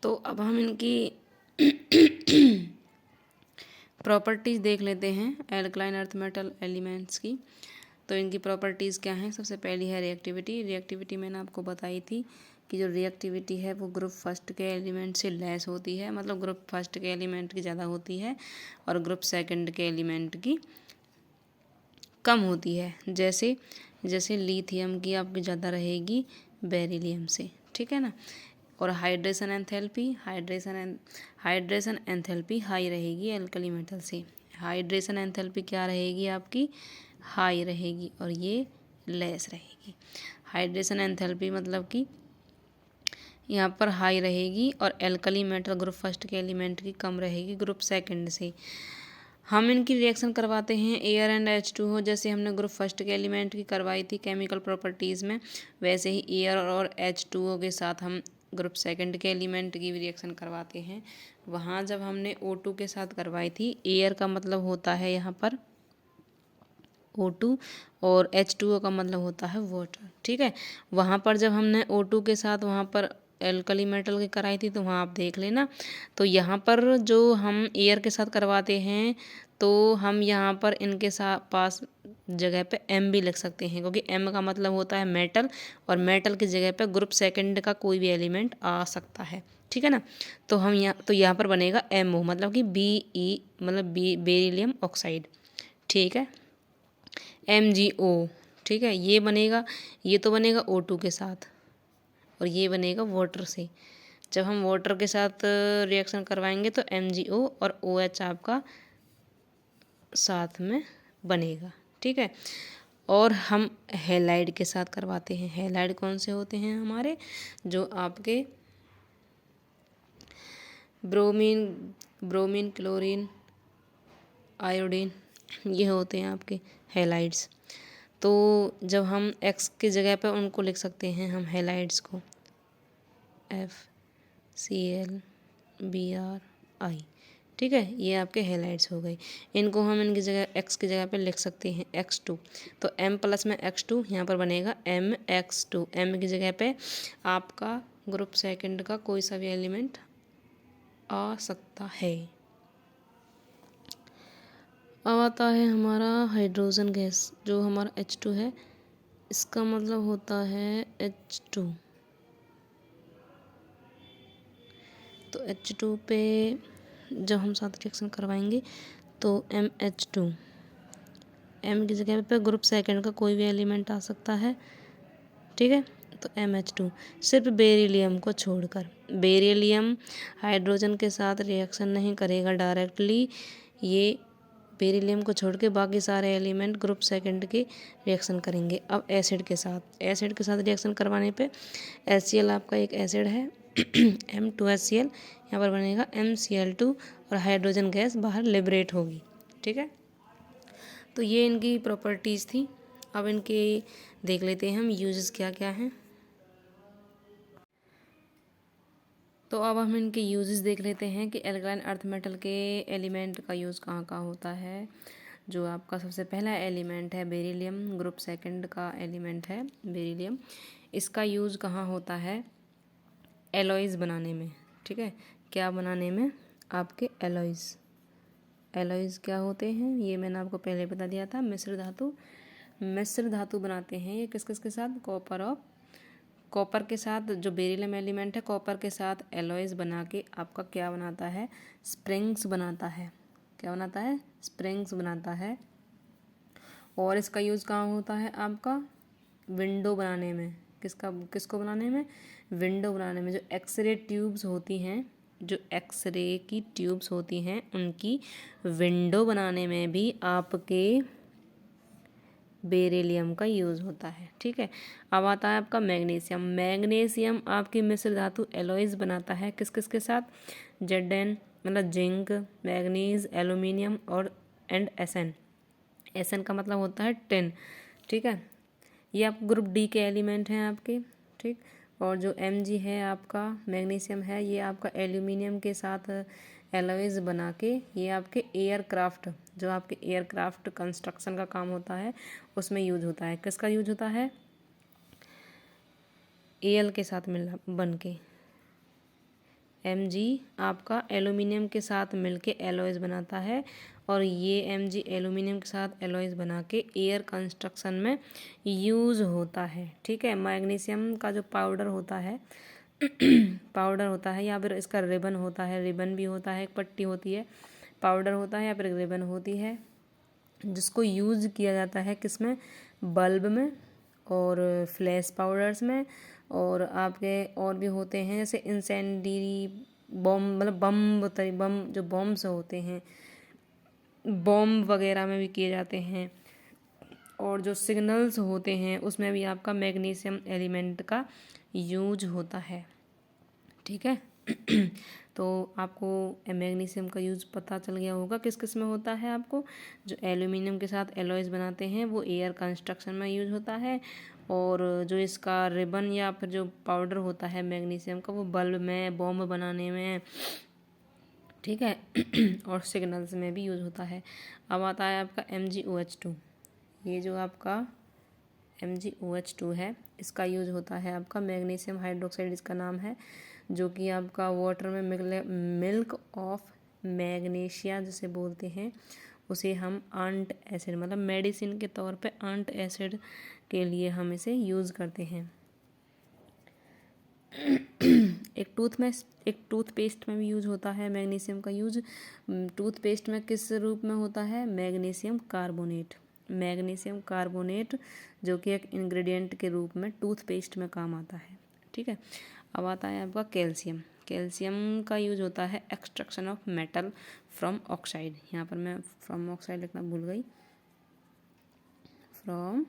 तो अब हम इनकी प्रॉपर्टीज़ देख लेते हैं एल्कलाइन अर्थ मेटल एलिमेंट्स की। तो इनकी प्रॉपर्टीज़ क्या हैं? सबसे पहली है रिएक्टिविटी। रिएक्टिविटी मैंने आपको बताई थी कि जो रिएक्टिविटी है वो ग्रुप फर्स्ट के एलिमेंट से लेस होती है, मतलब ग्रुप फर्स्ट के एलिमेंट की ज़्यादा होती है और ग्रुप सेकंड के एलिमेंट की कम होती है। जैसे जैसे लिथियम की आपकी ज़्यादा रहेगी बेरिलियम से, ठीक है ना। और हाइड्रेशन एंथैल्पी हाई रहेगी एल्कली मेटल से। हाइड्रेशन एंथैल्पी क्या रहेगी आपकी? हाई रहेगी और ये लेस रहेगी। हाइड्रेशन एंथैल्पी मतलब कि यहाँ पर हाई रहेगी और एल्कली मेटल ग्रुप फर्स्ट के एलिमेंट की कम रहेगी ग्रुप सेकंड से। हम इनकी रिएक्शन करवाते हैं एयर एंड H2O, जैसे हमने ग्रुप फर्स्ट के एलिमेंट की करवाई थी केमिकल प्रॉपर्टीज़ में, वैसे ही एयर और H2O के साथ हम ग्रुप सेकंड के एलिमेंट की भी रिएक्शन करवाते हैं। वहाँ जब हमने O2 के साथ करवाई थी, एयर का मतलब होता है यहाँ पर O2 और H2O का मतलब होता है वाटर, ठीक है। वहाँ पर जब हमने O2 के साथ वहाँ पर एल्कली मेटल की कराई थी तो वहाँ आप देख लेना। तो यहाँ पर जो हम एयर के साथ करवाते हैं तो हम यहाँ पर इनके साथ पास जगह पे M भी लिख सकते हैं, क्योंकि M का मतलब होता है मेटल और मेटल की जगह पे ग्रुप सेकंड का कोई भी एलिमेंट आ सकता है, ठीक है ना। तो हम यहाँ पर बनेगा MO, मतलब कि BE मतलब बेरिलियम ऑक्साइड, ठीक है। MgO, ठीक है, ये बनेगा, ये तो बनेगा O2 के साथ और ये बनेगा वाटर से। जब हम वाटर के साथ रिएक्शन करवाएंगे तो MgO और OH आपका साथ में बनेगा, ठीक है। और हम हैलाइड के साथ करवाते हैं। हैलाइड कौन से होते हैं हमारे? जो आपके ब्रोमीन, क्लोरीन, आयोडीन, ये होते हैं आपके हैलाइड्स। तो जब हम X की जगह पर उनको लिख सकते हैं हम हैलाइड्स को FCl, Br, I, ठीक है, ये आपके हैलाइड्स हो गई। इनको हम इनकी जगह X की जगह पे लिख सकते हैं X2। तो M प्लस में X2 यहाँ पर बनेगा MX2। M की जगह पे आपका ग्रुप सेकंड का कोई सा भी एलिमेंट आ सकता है। अब आता है हमारा हाइड्रोजन गैस, जो हमारा H2 है, इसका मतलब होता है H2। तो H2 पे जब हम साथ रिएक्शन करवाएंगे तो MH2, M की जगह पे ग्रुप सेकंड का कोई भी एलिमेंट आ सकता है, ठीक है। तो MH2 सिर्फ बेरिलियम को छोड़कर। बेरिलियम हाइड्रोजन के साथ रिएक्शन नहीं करेगा डायरेक्टली, ये बेरिलियम को छोड़ के बाकी सारे एलिमेंट ग्रुप सेकंड की रिएक्शन करेंगे। अब एसिड के साथ रिएक्शन करवाने पे HCl आपका एक एसिड है M2HCl, यहाँ पर बनेगा MCl2 और हाइड्रोजन गैस बाहर लिबरेट होगी, ठीक है। तो ये इनकी प्रॉपर्टीज़ थी। अब इनके देख लेते हैं हम यूजेस क्या क्या हैं। तो अब हम इनके यूजेस देख लेते हैं कि एल्कलाइन अर्थ मेटल के एलिमेंट का यूज़ कहाँ कहाँ होता है। जो आपका सबसे पहला एलिमेंट है बेरिलियम, ग्रुप सेकंड का एलिमेंट है बेरिलियम, इसका यूज़ कहाँ होता है? एलॉयज़ बनाने में, ठीक है। क्या बनाने में? आपके एलॉयज़ क्या होते हैं ये मैंने आपको पहले बता दिया था। मिश्र धातु बनाते हैं ये किस किस के साथ? कॉपर के साथ। जो बेरिलियम एलिमेंट है कॉपर के साथ एलॉयज़ बना के आपका क्या बनाता है? स्प्रिंग्स बनाता है। क्या बनाता है? स्प्रिंग्स बनाता है। और इसका यूज़ कहाँ होता है आपका? विंडो बनाने में। किसको बनाने में? विंडो बनाने में। जो एक्सरे की ट्यूब्स होती हैं उनकी विंडो बनाने में भी आपके बेरिलियम का यूज़ होता है, ठीक है। अब आता है आपका मैग्नीशियम आपकी मिश्र धातु एलॉयज़ बनाता है किस किस के साथ? Zn मतलब जिंक, मैग्नीज, एल्यूमिनियम और Sn का मतलब होता है टिन, ठीक है। ये आप ग्रुप डी के एलिमेंट हैं आपके, ठीक। और जो Mg है आपका मैग्नीशियम है, ये आपका एल्यूमिनियम के साथ एलॉयज़ बना के ये आपके जो आपके एयरक्राफ्ट कंस्ट्रक्शन का काम होता है उसमें यूज होता है। किसका यूज होता है? Al के साथ मिलना बन के Mg आपका एल्यूमिनियम के साथ मिलके एलॉयज़ बनाता है और ये Mg एल्यूमिनियम के साथ एलॉयज़ बना के एयर कंस्ट्रक्शन में यूज़ होता है। ठीक है, मैग्नीशियम का जो पाउडर होता है पाउडर होता है या फिर इसका रिबन होता है, रिबन भी होता है, एक पट्टी होती है, पाउडर होता है या फिर रिबन होती है, जिसको यूज़ किया जाता है किसमें, बल्ब में और फ्लैश पाउडर्स में, और आपके और भी होते हैं जैसे इंसेंडरी बॉम्ब, मतलब बम जो बॉम्ब्स होते हैं, बॉम्ब वगैरह में भी किए जाते हैं, और जो सिग्नल्स होते हैं उसमें भी आपका मैग्नीशियम एलिमेंट का यूज होता है। ठीक है तो आपको मैग्नीशियम का यूज़ पता चल गया होगा किस किस में होता है। आपको जो एल्यूमिनियम के साथ एलॉयज़ बनाते हैं वो एयर कंस्ट्रक्शन में यूज होता है, और जो इसका रिबन या फिर जो पाउडर होता है मैग्नीशियम का वो बल्ब में, बॉम्ब बनाने में, ठीक है और सिग्नल्स में भी यूज होता है। अब आता है आपका MgOH2। ये जो आपका MgOH2 है इसका यूज होता है आपका मैग्नीशियम हाइड्रोक्साइड इसका नाम है, जो कि आपका वाटर में मिल्क ऑफ मैग्नीशिया जिसे बोलते हैं, उसे हम आंट एसिड मतलब मेडिसिन के तौर पे आंट एसिड के लिए हम इसे यूज़ करते हैं। एक टूथपेस्ट में भी यूज होता है मैग्नीशियम का यूज। टूथपेस्ट में किस रूप में होता है, मैग्नीशियम कार्बोनेट जो कि एक इंग्रेडिएंट के रूप में टूथपेस्ट में काम आता है। ठीक है, अब आता है आपका कैल्शियम का यूज होता है extraction of metal from oxide. यहाँ पर मैं फ्रॉम ऑक्साइड लिखना भूल गई, फ्रॉम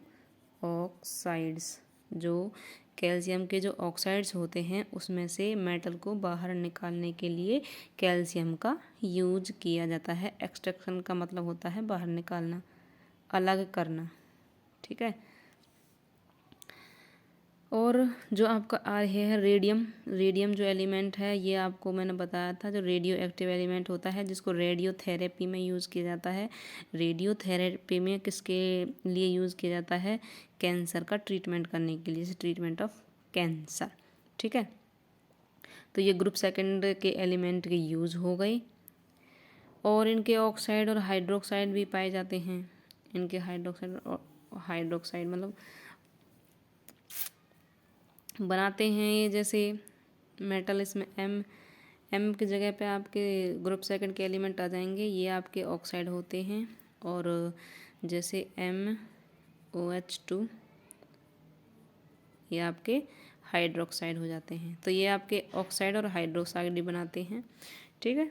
ऑक्साइड्स, जो कैल्शियम के जो ऑक्साइड्स होते हैं उसमें से मेटल को बाहर निकालने के लिए कैल्शियम का यूज किया जाता है। एक्सट्रैक्शन का मतलब होता है बाहर निकालना, अलग करना। ठीक है, और जो आपका आ है रेडियम जो एलिमेंट है ये आपको मैंने बताया था जो रेडियो एक्टिव एलिमेंट होता है, जिसको रेडियो थेरेपी में यूज़ किया जाता है। रेडियो थेरेपी में किसके लिए यूज़ किया जाता है, कैंसर का ट्रीटमेंट करने के लिए, जैसे ट्रीटमेंट ऑफ कैंसर। ठीक है, तो ये ग्रुप सेकंड के एलिमेंट के यूज़ हो गए, और इनके ऑक्साइड और हाइड्रोक्साइड भी पाए जाते हैं। इनके हाइड्रोक्साइड मतलब बनाते हैं ये जैसे मेटल, इसमें एम की जगह पे आपके ग्रुप सेकंड के एलिमेंट आ जाएंगे, ये आपके ऑक्साइड होते हैं, और जैसे MOH2 ये आपके हाइड्रोक्साइड हो जाते हैं। तो ये आपके ऑक्साइड और हाइड्रोक्साइड ही बनाते हैं। ठीक है,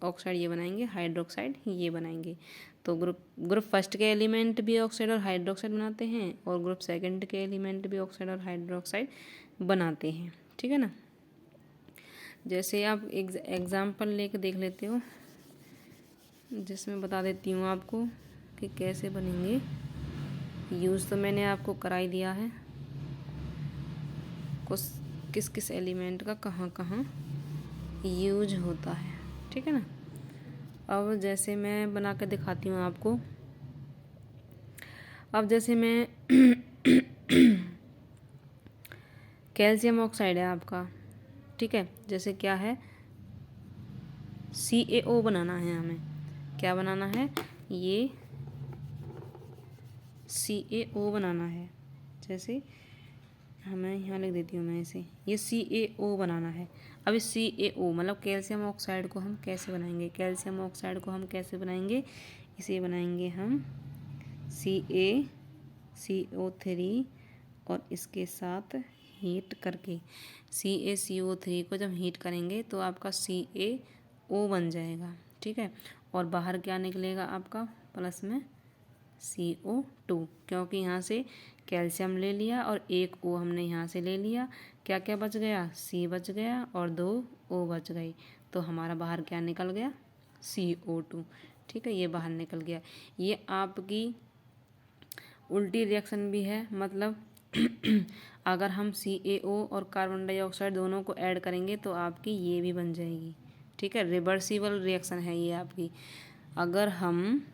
ऑक्साइड ये बनाएंगे, हाइड्रोक्साइड ये बनाएंगे। तो ग्रुप फर्स्ट के एलिमेंट भी ऑक्साइड और हाइड्रोक्साइड बनाते हैं, और ग्रुप सेकंड के एलिमेंट भी ऑक्साइड और हाइड्रोक्साइड बनाते हैं। ठीक है ना, जैसे आप एग्जाम्पल लेके देख लेते हो, जिसमें बता देती हूँ आपको कि कैसे बनेंगे। यूज़ तो मैंने आपको करा ही दिया है, किस किस एलिमेंट का कहाँ कहाँ यूज होता है। ठीक है ना, अब जैसे मैं बना के दिखाती हूँ आपको। अब जैसे मैं कैल्शियम ऑक्साइड है आपका, ठीक है, जैसे क्या है CaO बनाना है हमें, क्या बनाना है, ये CaO बनाना है। जैसे हमें यहाँ लिख देती हूँ मैं इसे, ये CaO बनाना है। अब इस CaO मतलब कैल्शियम ऑक्साइड को हम कैसे बनाएंगे, कैल्शियम ऑक्साइड को हम कैसे बनाएंगे, इसे बनाएंगे हम CaCO3 और इसके साथ हीट करके, CaCO3 को जब हीट करेंगे तो आपका CaO बन जाएगा। ठीक है, और बाहर क्या निकलेगा आपका, प्लस में CO2, क्योंकि यहाँ से कैल्शियम ले लिया और एक O हमने यहाँ से ले लिया, क्या क्या बच गया, C बच गया और 2 O बच गई, तो हमारा बाहर क्या निकल गया, CO2। ठीक है, ये बाहर निकल गया। ये आपकी उल्टी रिएक्शन भी है, मतलब अगर हम CaO और कार्बन डाइऑक्साइड दोनों को ऐड करेंगे तो आपकी ये भी बन जाएगी। ठीक है, रिवर्सिबल रिएक्शन है ये आपकी। अगर हम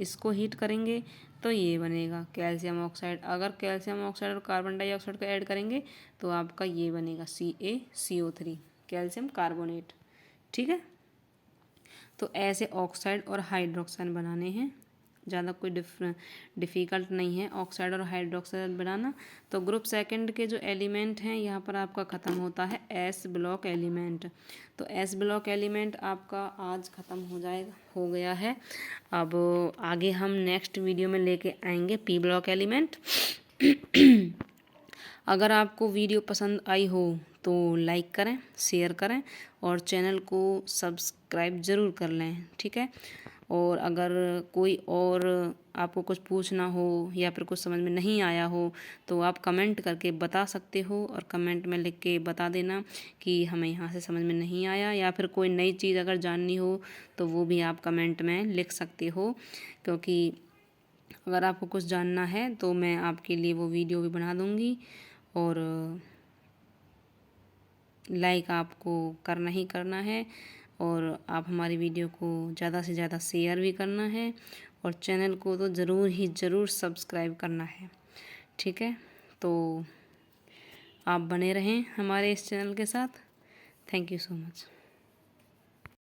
इसको हीट करेंगे तो ये बनेगा कैल्शियम ऑक्साइड, अगर कैल्शियम ऑक्साइड और कार्बन डाइऑक्साइड को ऐड करेंगे तो आपका ये बनेगा CaCO3। Calcium carbonate. ठीक है, तो ऐसे ऑक्साइड और हाइड्रोक्साइड बनाने हैं, ज़्यादा कोई डिफ़िकल्ट नहीं है ऑक्साइड और हाइड्रोक्साइड बनाना। तो ग्रुप सेकंड के जो एलिमेंट हैं यहाँ पर आपका ख़त्म होता है एस ब्लॉक एलिमेंट। तो एस ब्लॉक एलिमेंट आपका आज ख़त्म हो गया है। अब आगे हम नेक्स्ट वीडियो में लेके आएंगे पी ब्लॉक एलिमेंट। अगर आपको वीडियो पसंद आई हो तो लाइक करें, शेयर करें और चैनल को सब्सक्राइब ज़रूर कर लें। ठीक है, और अगर कोई और आपको कुछ पूछना हो या फिर कुछ समझ में नहीं आया हो तो आप कमेंट करके बता सकते हो, और कमेंट में लिख के बता देना कि हमें यहाँ से समझ में नहीं आया, या फिर कोई नई चीज़ अगर जाननी हो तो वो भी आप कमेंट में लिख सकते हो। क्योंकि अगर आपको कुछ जानना है तो मैं आपके लिए वो वीडियो भी बना दूँगी। और लाइक आपको करना ही करना है, और आप हमारी वीडियो को ज़्यादा से ज़्यादा शेयर भी करना है, और चैनल को तो ज़रूर सब्सक्राइब करना है। ठीक है, तो आप बने रहें हमारे इस चैनल के साथ। Thank you so much.